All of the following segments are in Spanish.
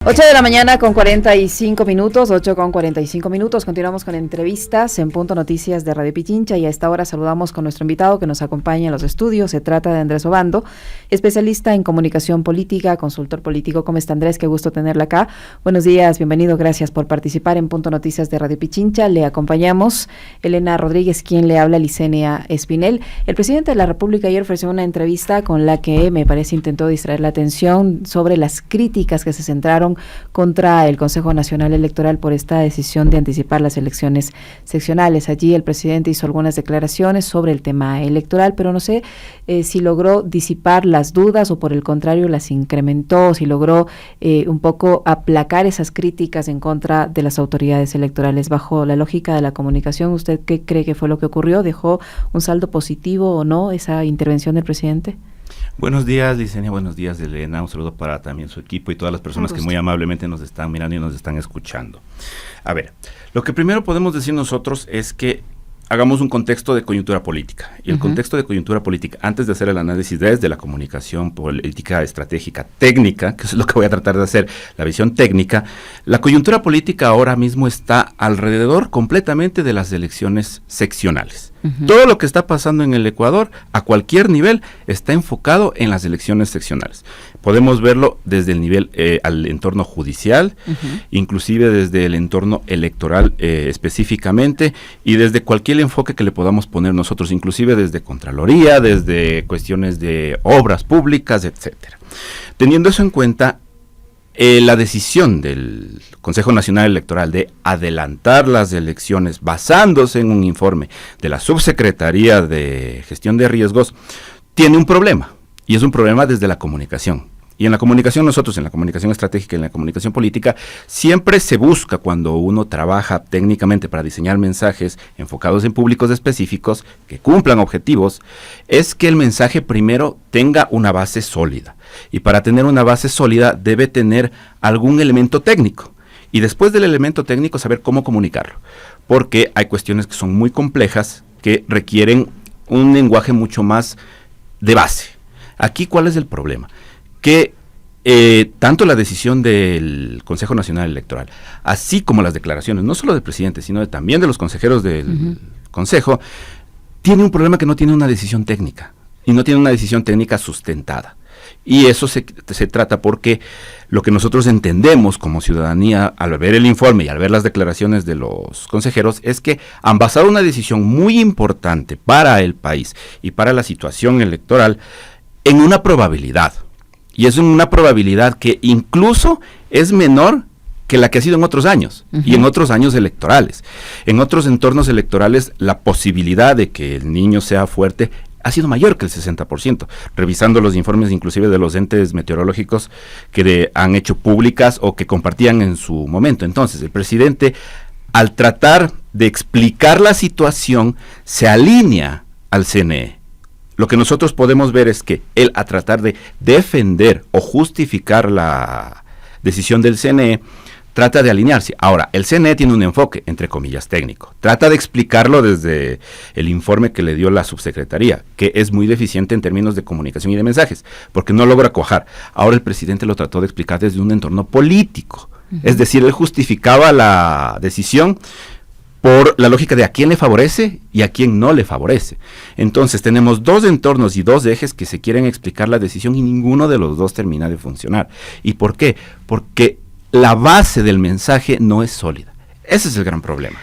8 de la mañana con 45 minutos, 8 con 45 minutos. Continuamos con entrevistas en Punto Noticias de Radio Pichincha y a esta hora saludamos con nuestro invitado que nos acompaña en los estudios. Se trata de Andrés Obando, especialista en comunicación política, consultor político. ¿Cómo está, Andrés? Qué gusto tenerla acá. Buenos días, bienvenido, gracias por participar en Punto Noticias de Radio Pichincha. Le acompañamos Elena Rodríguez, quien le habla, Licenia Espinel. El presidente de la República ayer ofreció una entrevista con la que me parece intentó distraer la atención sobre las críticas que se centraron contra el Consejo Nacional Electoral por esta decisión de anticipar las elecciones seccionales. Allí el presidente hizo algunas declaraciones sobre el tema electoral, pero no sé si logró disipar las dudas o por el contrario las incrementó, si logró un poco aplacar esas críticas en contra de las autoridades electorales. Bajo la lógica de la comunicación, ¿usted qué cree que fue lo que ocurrió? ¿Dejó un saldo positivo o no esa intervención del presidente? Buenos días, Licenia, buenos días, Elena, un saludo para también su equipo y todas las personas que muy amablemente nos están mirando y nos están escuchando. A ver, lo que primero podemos decir nosotros es que hagamos un contexto de coyuntura política. Y el contexto de coyuntura política, antes de hacer el análisis desde la comunicación política, estratégica, técnica, que es lo que voy a tratar de hacer, la visión técnica, la coyuntura política ahora mismo está alrededor completamente de las elecciones seccionales. Todo lo que está pasando en el Ecuador, a cualquier nivel, está enfocado en las elecciones seccionales. Podemos verlo desde el nivel al entorno judicial, inclusive desde el entorno electoral específicamente, y desde cualquier enfoque que le podamos poner nosotros, inclusive desde Contraloría, desde cuestiones de obras públicas, etcétera. Teniendo eso en cuenta, la decisión del Consejo Nacional Electoral de adelantar las elecciones basándose en un informe de la Subsecretaría de Gestión de Riesgos tiene un problema, y es un problema desde la comunicación. Y en la comunicación nosotros, en la comunicación estratégica, en la comunicación política, siempre se busca cuando uno trabaja técnicamente para diseñar mensajes enfocados en públicos específicos que cumplan objetivos, es que el mensaje primero tenga una base sólida. Y para tener una base sólida debe tener algún elemento técnico. Y después del elemento técnico saber cómo comunicarlo. Porque hay cuestiones que son muy complejas que requieren un lenguaje mucho más de base. Aquí, ¿cuál es el problema? Que tanto la decisión del Consejo Nacional Electoral, así como las declaraciones, no solo del presidente, sino también de los consejeros del Consejo, tiene un problema que no tiene una decisión técnica, y no tiene una decisión técnica sustentada. Y eso se trata porque lo que nosotros entendemos como ciudadanía al ver el informe y al ver las declaraciones de los consejeros es que han basado una decisión muy importante para el país y para la situación electoral en una probabilidad. Y es una probabilidad que incluso es menor que la que ha sido en otros años, y en otros años electorales. En otros entornos electorales, la posibilidad de que el niño sea fuerte ha sido mayor que el 60%, revisando los informes inclusive de los entes meteorológicos que han hecho públicas o que compartían en su momento. Entonces, el presidente, al tratar de explicar la situación, se alinea al CNE. Lo que nosotros podemos ver es que él, a tratar de defender o justificar la decisión del CNE, trata de alinearse. Ahora, el CNE tiene un enfoque, entre comillas, técnico. Trata de explicarlo desde el informe que le dio la subsecretaría, que es muy deficiente en términos de comunicación y de mensajes, porque no logra cuajar. Ahora el presidente lo trató de explicar desde un entorno político. Es decir, él justificaba la decisión por la lógica de a quién le favorece y a quién no le favorece. Entonces tenemos dos entornos y dos ejes que se quieren explicar la decisión y ninguno de los dos termina de funcionar. ¿Y por qué? Porque la base del mensaje no es sólida. Ese es el gran problema.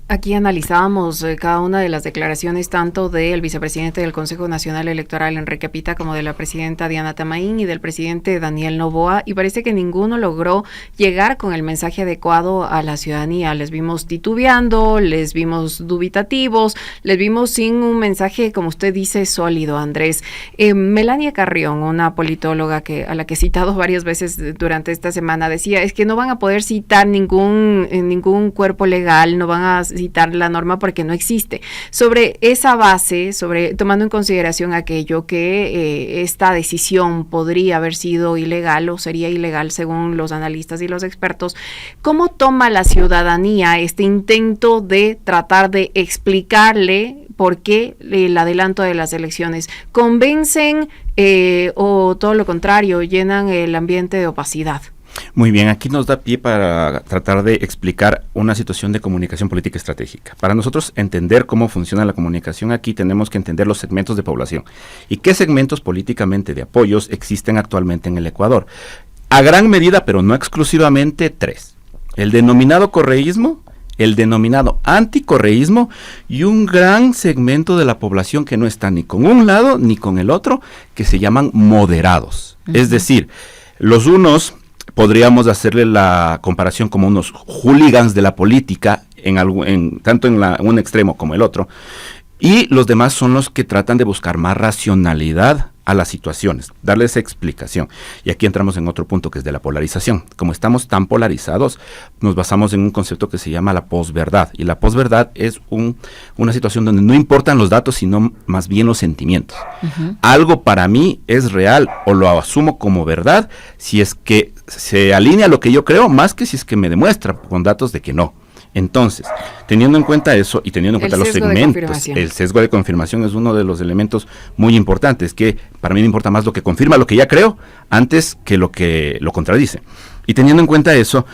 Aquí analizábamos cada una de las declaraciones tanto del vicepresidente del Consejo Nacional Electoral, Enrique Pita, como de la presidenta Diana Tamaín y del presidente Daniel Noboa, y parece que ninguno logró llegar con el mensaje adecuado a la ciudadanía. Les vimos titubeando, les vimos dubitativos, les vimos sin un mensaje, como usted dice, sólido, Andrés. Melania Carrión, una politóloga a la que he citado varias veces durante esta semana, decía, es que no van a poder citar ningún cuerpo legal, no van a citar la norma porque no existe. Sobre esa base, tomando en consideración aquello que esta decisión podría haber sido ilegal o sería ilegal según los analistas y los expertos, ¿cómo toma la ciudadanía este intento de tratar de explicarle por qué el adelanto de las elecciones? ¿Convencen o todo lo contrario, llenan el ambiente de opacidad? Muy bien, aquí nos da pie para tratar de explicar una situación de comunicación política estratégica. Para nosotros entender cómo funciona la comunicación aquí tenemos que entender los segmentos de población y qué segmentos políticamente de apoyos existen actualmente en el Ecuador. A gran medida, pero no exclusivamente, 3. El denominado correísmo, el denominado anticorreísmo y un gran segmento de la población que no está ni con un lado ni con el otro, que se llaman moderados. Es decir, los unos podríamos hacerle la comparación como unos hooligans de la política, tanto en un extremo como el otro, y los demás son los que tratan de buscar más racionalidad a las situaciones, darles explicación. Y aquí entramos en otro punto que es de la polarización. Como estamos tan polarizados, nos basamos en un concepto que se llama la posverdad. Y la posverdad es una situación donde no importan los datos, sino más bien los sentimientos. Algo para mí es real o lo asumo como verdad si es que se alinea a lo que yo creo, más que si es que me demuestra con datos de que no. Entonces, teniendo en cuenta eso y teniendo en cuenta los segmentos, el sesgo de confirmación es uno de los elementos muy importantes, que para mí me importa más lo que confirma lo que ya creo antes que lo contradice. Y teniendo en cuenta eso,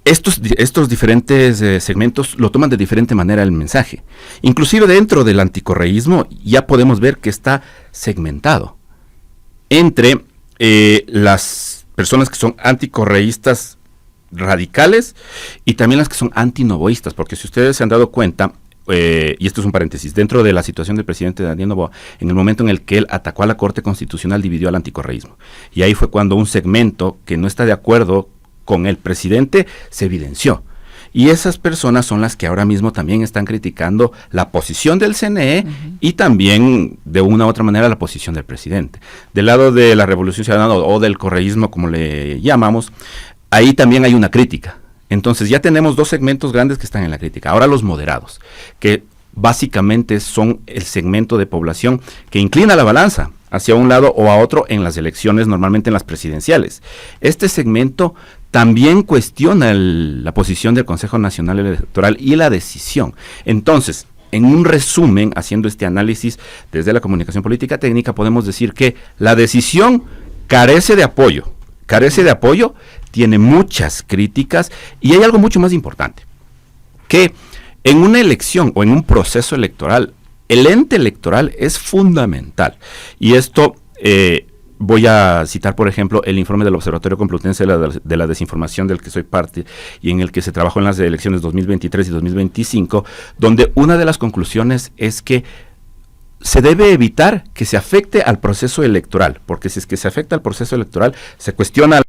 estos diferentes segmentos lo toman de diferente manera el mensaje. Inclusive dentro del anticorreísmo ya podemos ver que está segmentado entre las personas que son anticorreístas radicales y también las que son antinovoístas, porque si ustedes se han dado cuenta, y esto es un paréntesis, dentro de la situación del presidente Daniel Noboa, en el momento en el que él atacó a la Corte Constitucional, dividió al anticorreísmo, y ahí fue cuando un segmento que no está de acuerdo con el presidente se evidenció. Y esas personas son las que ahora mismo también están criticando la posición del CNE y también de una u otra manera la posición del presidente. Del lado de la Revolución Ciudadana o del correísmo, como le llamamos, ahí también hay una crítica. Entonces ya tenemos dos segmentos grandes que están en la crítica. Ahora los moderados, que básicamente son el segmento de población que inclina la balanza hacia un lado o a otro en las elecciones, normalmente en las presidenciales. Este segmento también cuestiona la posición del Consejo Nacional Electoral y la decisión. Entonces, en un resumen, haciendo este análisis desde la comunicación política técnica, podemos decir que la decisión carece de apoyo, tiene muchas críticas y hay algo mucho más importante, que en una elección o en un proceso electoral, el ente electoral es fundamental. Y esto voy a citar, por ejemplo, el informe del Observatorio Complutense de la Desinformación, del que soy parte y en el que se trabajó en las elecciones 2023 y 2025, donde una de las conclusiones es que se debe evitar que se afecte al proceso electoral, porque si es que se afecta al proceso electoral, se cuestiona